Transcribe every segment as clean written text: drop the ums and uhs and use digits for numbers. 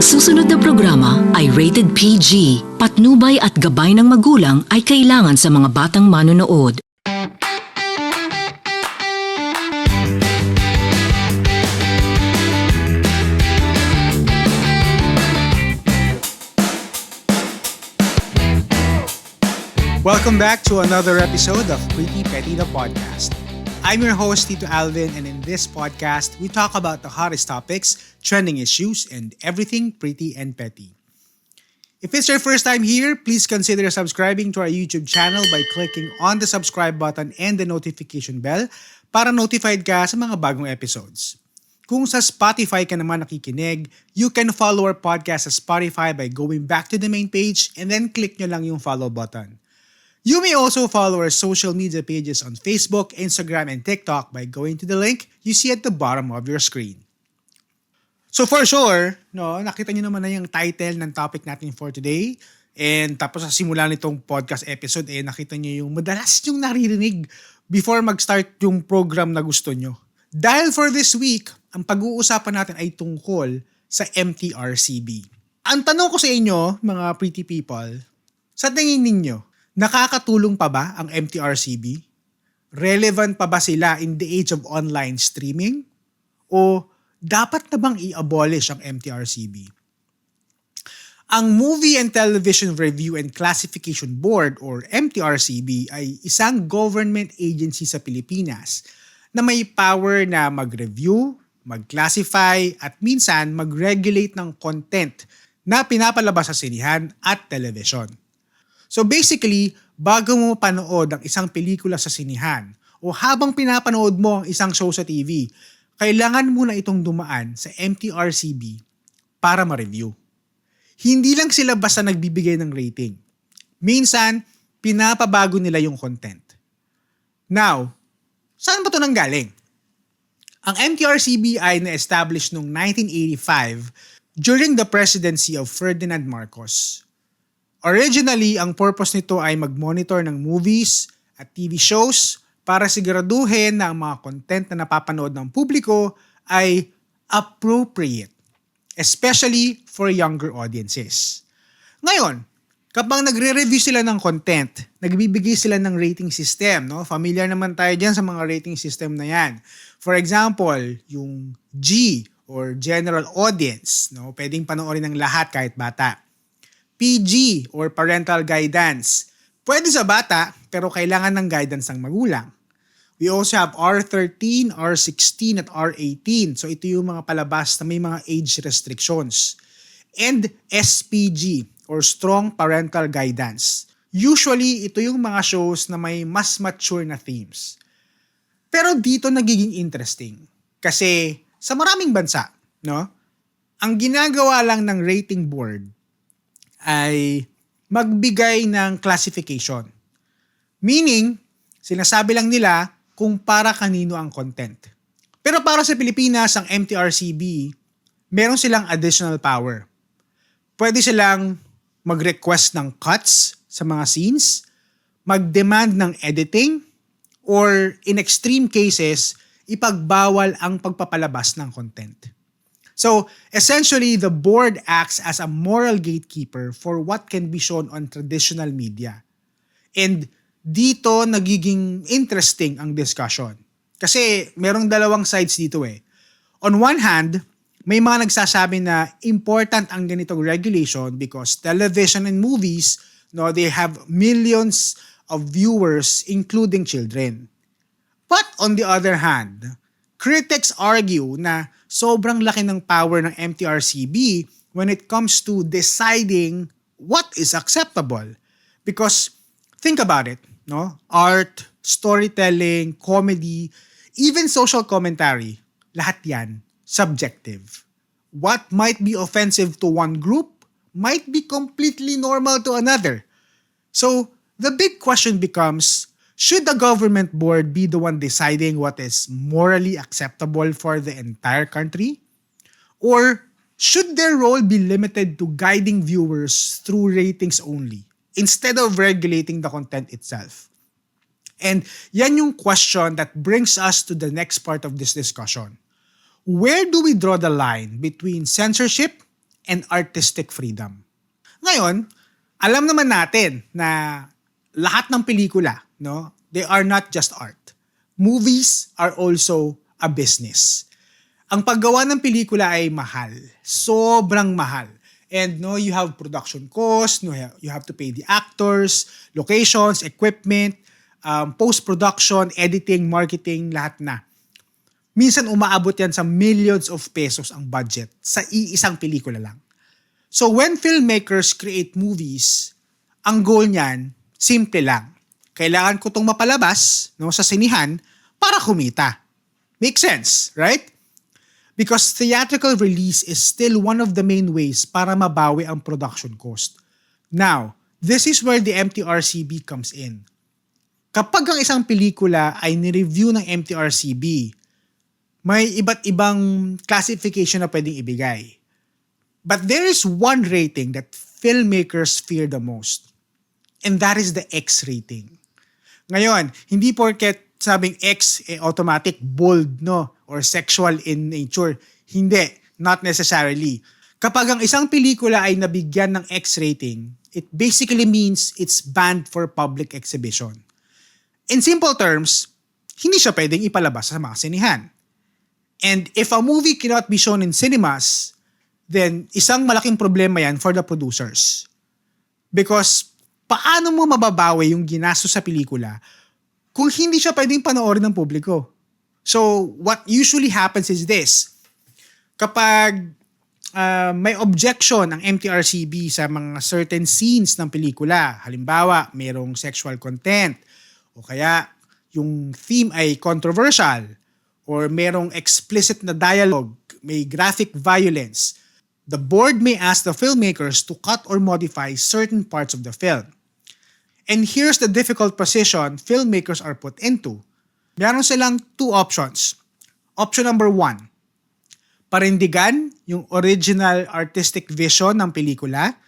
Ang susunod na programa ay rated PG. Patnubay at gabay ng magulang ay kailangan sa mga batang manonood. Welcome back to another episode of Pretty Petty the Podcast. I'm your host, Tito Alvin, and in this podcast, we talk about the hottest topics, trending issues, and everything pretty and petty. If it's your first time here, please consider subscribing to our YouTube channel by clicking on the subscribe button and the notification bell para notified ka sa mga bagong episodes. Kung sa Spotify ka naman nakikinig, you can follow our podcast sa Spotify by going back to the main page and then click nyo lang yung follow button. You may also follow our social media pages on Facebook, Instagram, and TikTok by going to the link you see at the bottom of your screen. So for sure, nakita niyo naman na yung title ng topic natin for today. And tapos sa simula nitong podcast episode, nakita niyo yung madalas yung naririnig before mag-start yung program na gusto nyo. Dahil for this week, ang pag-uusapan natin ay tungkol sa MTRCB. Ang tanong ko sa inyo, mga pretty people, sa tingin ninyo, nakakatulong pa ba ang MTRCB? Relevant pa ba sila in the age of online streaming? O dapat na bang i-abolish ang MTRCB? Ang Movie and Television Review and Classification Board or MTRCB ay isang government agency sa Pilipinas na may power na mag-review, mag-classify at minsan mag-regulate ng content na pinapalabas sa sinihan at television. So basically, bago mo panood ang isang pelikula sa sinihan o habang pinapanood mo ang isang show sa TV, kailangan mo na itong dumaan sa MTRCB para ma-review. Hindi lang sila basta nagbibigay ng rating. Minsan, pinapabago nila yung content. Now, saan ba ito nanggaling? Ang MTRCB ay na-establish noong 1985 during the presidency of Ferdinand Marcos. Originally, ang purpose nito ay mag-monitor ng movies at TV shows para siguraduhin na ang mga content na napapanood ng publiko ay appropriate, especially for younger audiences. Ngayon, kapag nagre-review sila ng content, nagbibigay sila ng rating system. Familiar naman tayo dyan sa mga rating system na yan. For example, yung G or General Audience, pwedeng panoorin ng lahat kahit bata. PG or Parental Guidance. Pwede sa bata pero kailangan ng guidance ng magulang. We also have R13, R16 at R18. So ito yung mga palabas na may mga age restrictions. And SPG or Strong Parental Guidance. Usually ito yung mga shows na may mas mature na themes. Pero dito nagiging interesting. Kasi sa maraming bansa, ang ginagawa lang ng rating board ay magbigay ng classification. Meaning, sinasabi lang nila kung para kanino ang content. Pero para sa Pilipinas, ang MTRCB, meron silang additional power. Pwede silang mag-request ng cuts sa mga scenes, mag-demand ng editing, or in extreme cases, ipagbawal ang pagpapalabas ng content. So, essentially, the board acts as a moral gatekeeper for what can be shown on traditional media. And dito nagiging interesting ang discussion. Kasi merong dalawang sides dito . On one hand, may mga nagsasabi na important ang ganitong regulation because television and movies, they have millions of viewers including children. But on the other hand, critics argue na sobrang laki ng power ng MTRCB when it comes to deciding what is acceptable. Because think about it, art, storytelling, comedy, even social commentary, lahat yan subjective. What might be offensive to one group might be completely normal to another. So the big question becomes, should the government board be the one deciding what is morally acceptable for the entire country? Or should their role be limited to guiding viewers through ratings only instead of regulating the content itself? And yan yung question that brings us to the next part of this discussion. Where do we draw the line between censorship and artistic freedom. Ngayon, alam naman natin na lahat ng pelikula, no, they are not just art. Movies are also a business. Ang paggawa ng pelikula ay mahal. Sobrang mahal. And no, you have production costs, no, you have to pay the actors, locations, equipment, post-production, editing, marketing, lahat na. Minsan umaabot yan sa millions of pesos ang budget sa iisang pelikula lang. So when filmmakers create movies, ang goal niyan, simple lang. Kailangan ko itong mapalabas, no, sa sinihan para kumita. Makes sense, right? Because theatrical release is still one of the main ways para mabawi ang production cost. Now, this is where the MTRCB comes in. Kapag ang isang pelikula ay nireview ng MTRCB, may iba't ibang classification na pwedeng ibigay. But there is one rating that filmmakers fear the most. And that is the X rating. Ngayon, hindi porket sabing X automatic bold, no, or sexual in nature. Hindi, not necessarily. Kapag ang isang pelikula ay nabigyan ng X rating, it basically means it's banned for public exhibition. In simple terms, hindi siya pwedeng ipalabas sa mga sinihan. And if a movie cannot be shown in cinemas, then isang malaking problema yan for the producers. Because paano mo mababawi yung ginastos sa pelikula kung hindi siya pwedeng panoorin ng publiko? So, what usually happens is this. Kapag may objection ang MTRCB sa mga certain scenes ng pelikula, halimbawa, mayroong sexual content, o kaya yung theme ay controversial, or mayroong explicit na dialogue, may graphic violence, the board may ask the filmmakers to cut or modify certain parts of the film. And here's the difficult position filmmakers are put into. Meron silang two options. Option number 1, parindigan yung original artistic vision ng pelikula,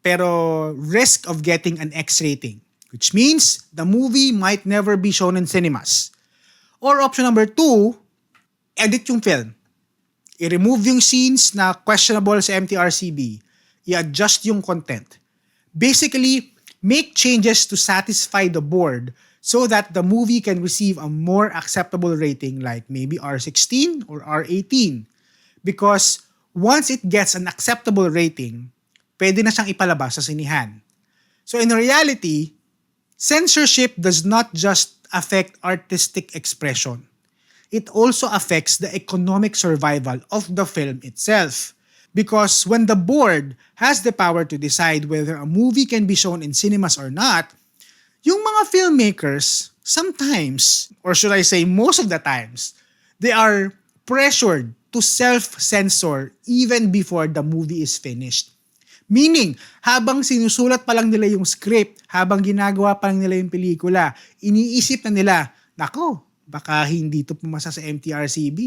pero risk of getting an X rating, which means the movie might never be shown in cinemas. Or option number 2, edit yung film. I-remove yung scenes na questionable sa MTRCB. I-adjust yung content. Basically, make changes to satisfy the board so that the movie can receive a more acceptable rating like maybe R16 or R18. Because once it gets an acceptable rating, pwede na siyang ipalabas sa sinihan. So in reality, censorship does not just affect artistic expression. It also affects the economic survival of the film itself. Because when the board has the power to decide whether a movie can be shown in cinemas or not, yung mga filmmakers, sometimes, or should I say most of the times, they are pressured to self-censor even before the movie is finished. Meaning, habang sinusulat pa lang nila yung script, habang ginagawa pa lang nila yung pelikula, iniisip na nila, nako, baka hindi ito pumasa sa MTRCB.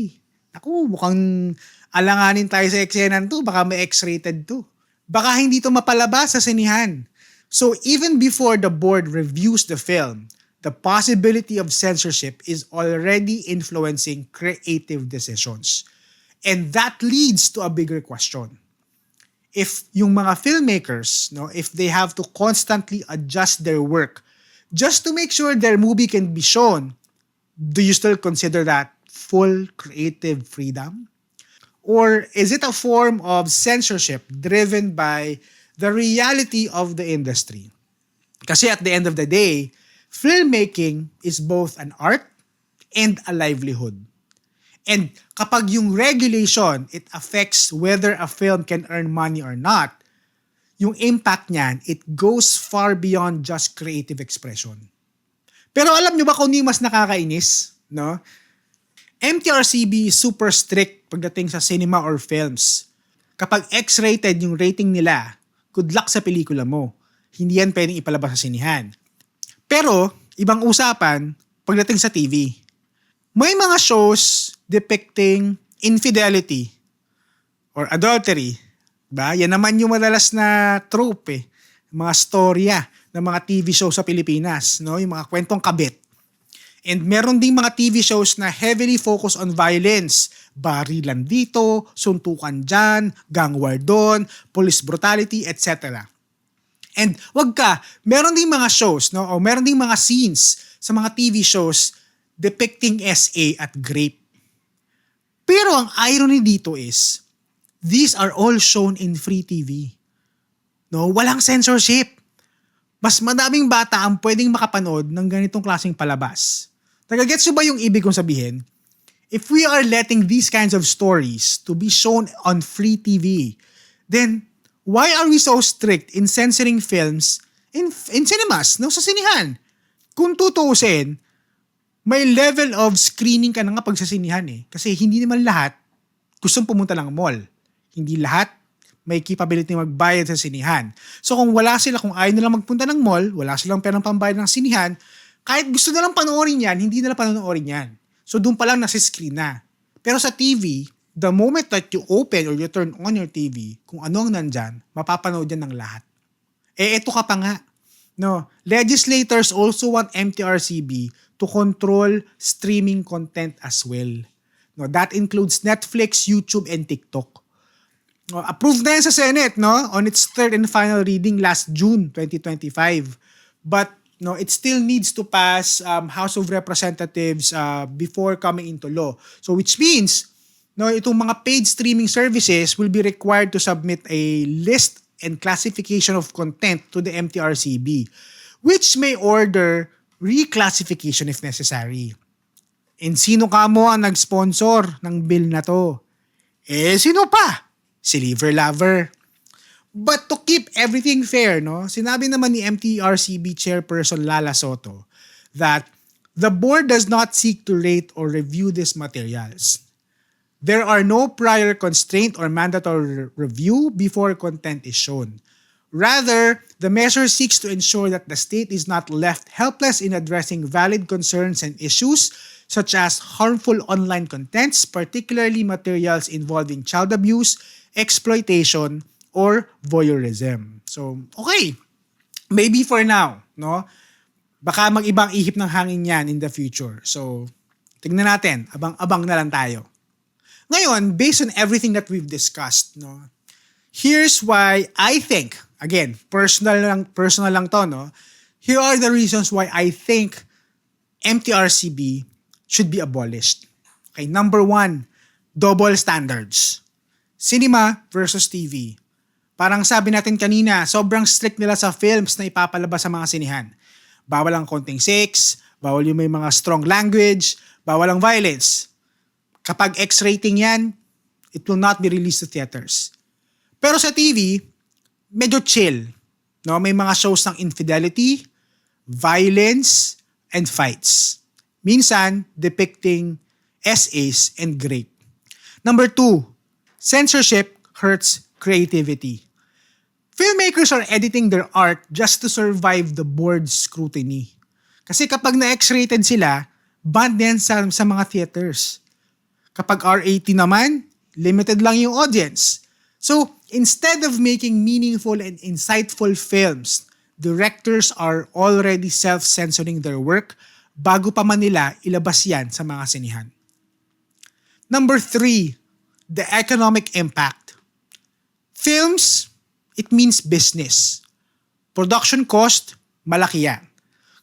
Naku, mukhang alanganin tayo sa eksenan to, baka may X-rated to. Baka hindi ito mapalabas sa sinihan. So even before the board reviews the film, the possibility of censorship is already influencing creative decisions. And that leads to a bigger question. If yung mga filmmakers, no, if they have to constantly adjust their work just to make sure their movie can be shown, do you still consider that full creative freedom? Or is it a form of censorship driven by the reality of the industry? Kasi at the end of the day, filmmaking is both an art and a livelihood. And kapag yung regulation, it affects whether a film can earn money or not, yung impact niyan, it goes far beyond just creative expression. Pero alam nyo ba kung hindi mas nakakainis? No? MTRCB is super strict pagdating sa cinema or films. Kapag X-rated yung rating nila, good luck sa pelikula mo. Hindi yan pwedeng ipalabas sa sinihan. Pero, ibang usapan pagdating sa TV. May mga shows depicting infidelity or adultery. Diba? Yan naman yung madalas na trope eh. Mga storya ng mga TV shows sa Pilipinas, no? Yung mga kwentong kabit. And meron ding mga TV shows na heavily focus on violence, barilan dito, suntukan dyan, gang war doon, police brutality, etc. And wag ka, meron ding mga shows, no? O meron ding mga scenes sa mga TV shows depicting SA at grape. Pero ang irony dito is, these are all shown in free TV. No, walang censorship. Mas madaming bata ang pwedeng makapanood ng ganitong klaseng palabas. Nagagets nyo ba yung ibig kong sabihin? If we are letting these kinds of stories to be shown on free TV, then why are we so strict in censoring films in cinemas, no, sa sinihan? Kung tutuusin, may level of screening ka na nga pag sa sinihan eh. Kasi hindi naman lahat gustong pumunta ng mall. Hindi lahat may capability magbayad sa sinihan. So kung wala sila, kung ayaw nilang magpunta ng mall, wala silang perang pambayad ng sinihan, kahit gusto nilang panoorin yan, hindi nila panoorin yan. So doon pa lang nasi-screen na. Pero sa TV, the moment that you open or you turn on your TV, kung ano ang nandyan, mapapanood yan ng lahat. Eto ka pa nga. No, legislators also want MTRCB to control streaming content as well. No, that includes Netflix, YouTube, and TikTok. Approved na yan sa Senate, no, on its third and final reading last June 2025. But no, it still needs to pass House of Representatives before coming into law. So which means, no, itong mga paid streaming services will be required to submit a list and classification of content to the MTRCB, which may order reclassification if necessary. And sino kamo ang nag-sponsor ng bill na to? Sino pa? Si Liver Lover. But to keep everything fair, no, sinabi naman ni MTRCB Chairperson Lala Soto that the board does not seek to rate or review these materials. There are no prior constraint or mandatory review before content is shown. Rather, the measure seeks to ensure that the state is not left helpless in addressing valid concerns and issues such as harmful online contents, particularly materials involving child abuse, exploitation, or voyeurism. So, okay. Maybe for now, no? Baka mag-ibang ihip ng hangin yan in the future. So, tignan natin. Abang-abang na lang tayo. Ngayon, based on everything that we've discussed, no? Here's why I think, again, personal lang to, no? Here are the reasons why I think MTRCB should be abolished. Okay, number 1, double standards. Cinema versus TV. Parang sabi natin kanina, sobrang strict nila sa films na ipapalabas sa mga sinihan. Bawal ang konting sex, bawal yung may mga strong language, bawal ang violence. Kapag X-rating yan, it will not be released to theaters. Pero sa TV, medyo chill. No? May mga shows ng infidelity, violence, and fights. Minsan, depicting SAs and rape. Number 2, censorship hurts creativity. Filmmakers are editing their art just to survive the board's scrutiny. Kasi kapag na-X-rated sila, banned yan sa mga theaters. Kapag R18 naman, limited lang yung audience. So, instead of making meaningful and insightful films, directors are already self-censoring their work bago pa man nila ilabas yan sa mga sinihan. Number 3, the economic impact. Films, it means business. Production cost, malaki yan.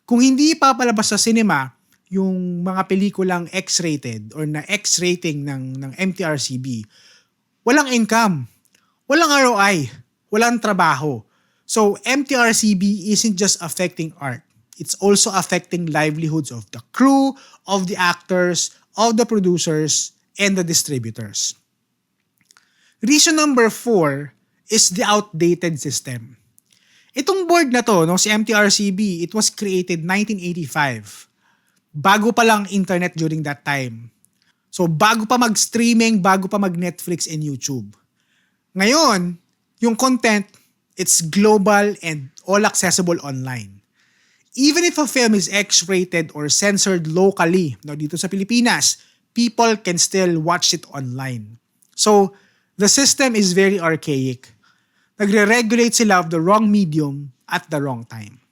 Kung hindi ipapalabas sa cinema yung mga pelikulang X-rated or na X-rating ng MTRCB, walang income, walang ROI, walang trabaho. So MTRCB isn't just affecting art. It's also affecting livelihoods of the crew, of the actors, of the producers, and the distributors. Reason number 4 is the outdated system. Itong board na to, no, si MTRCB, it was created 1985. Bago pa lang internet during that time. So bago pa mag-streaming, bago pa mag-Netflix and YouTube. Ngayon, yung content, it's global and all accessible online. Even if a film is X-rated or censored locally, no, dito sa Pilipinas, people can still watch it online. So, the system is very archaic. Nagre-regulate sila of the wrong medium at the wrong time.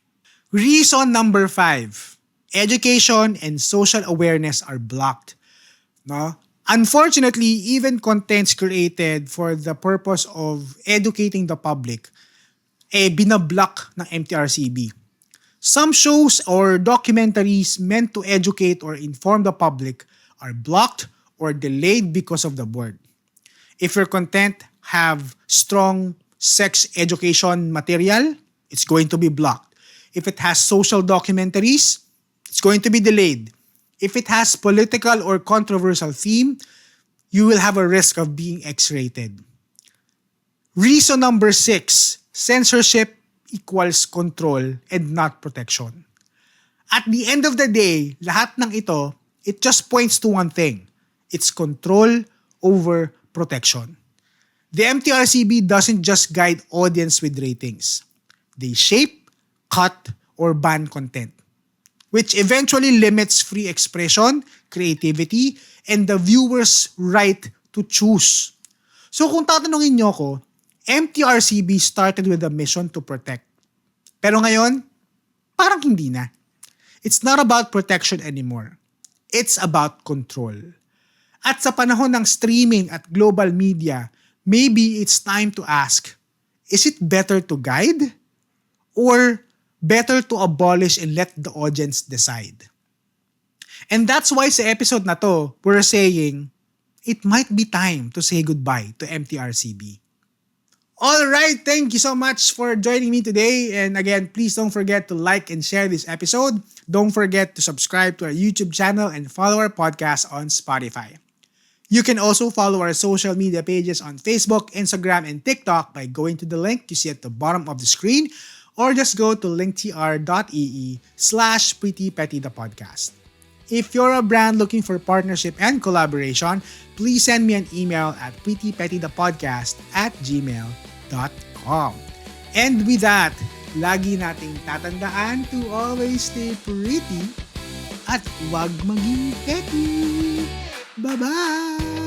Reason number 5, education and social awareness are blocked. No? Unfortunately, even contents created for the purpose of educating the public, binablock ng MTRCB. Some shows or documentaries meant to educate or inform the public are blocked or delayed because of the board. If your content have strong sex education material, it's going to be blocked. If it has social documentaries, it's going to be delayed. If it has political or controversial theme, you will have a risk of being X-rated. Reason number 6, censorship equals control and not protection. At the end of the day, lahat ng ito, it just points to one thing. It's control over protection. The MTRCB doesn't just guide audience with ratings. They shape, cut, or ban content, which eventually limits free expression, creativity, and the viewer's right to choose. So kung tatanungin nyo ko, MTRCB started with a mission to protect. Pero ngayon, parang hindi na. It's not about protection anymore. It's about control. At sa panahon ng streaming at global media, maybe it's time to ask, is it better to guide or better to abolish and let the audience decide? And that's why sa episode na to, we're saying, it might be time to say goodbye to MTRCB. Alright, thank you so much for joining me today. And again, please don't forget to like and share this episode. Don't forget to subscribe to our YouTube channel and follow our podcast on Spotify. You can also follow our social media pages on Facebook, Instagram, and TikTok by going to the link you see at the bottom of the screen, or just go to linktr.ee/prettypettythepodcast. If you're a brand looking for partnership and collaboration, please send me an email at prettypettythepodcast@gmail.com. And with that, lagi nating tatandaan to always stay pretty at huwag maging petty. Bye-bye!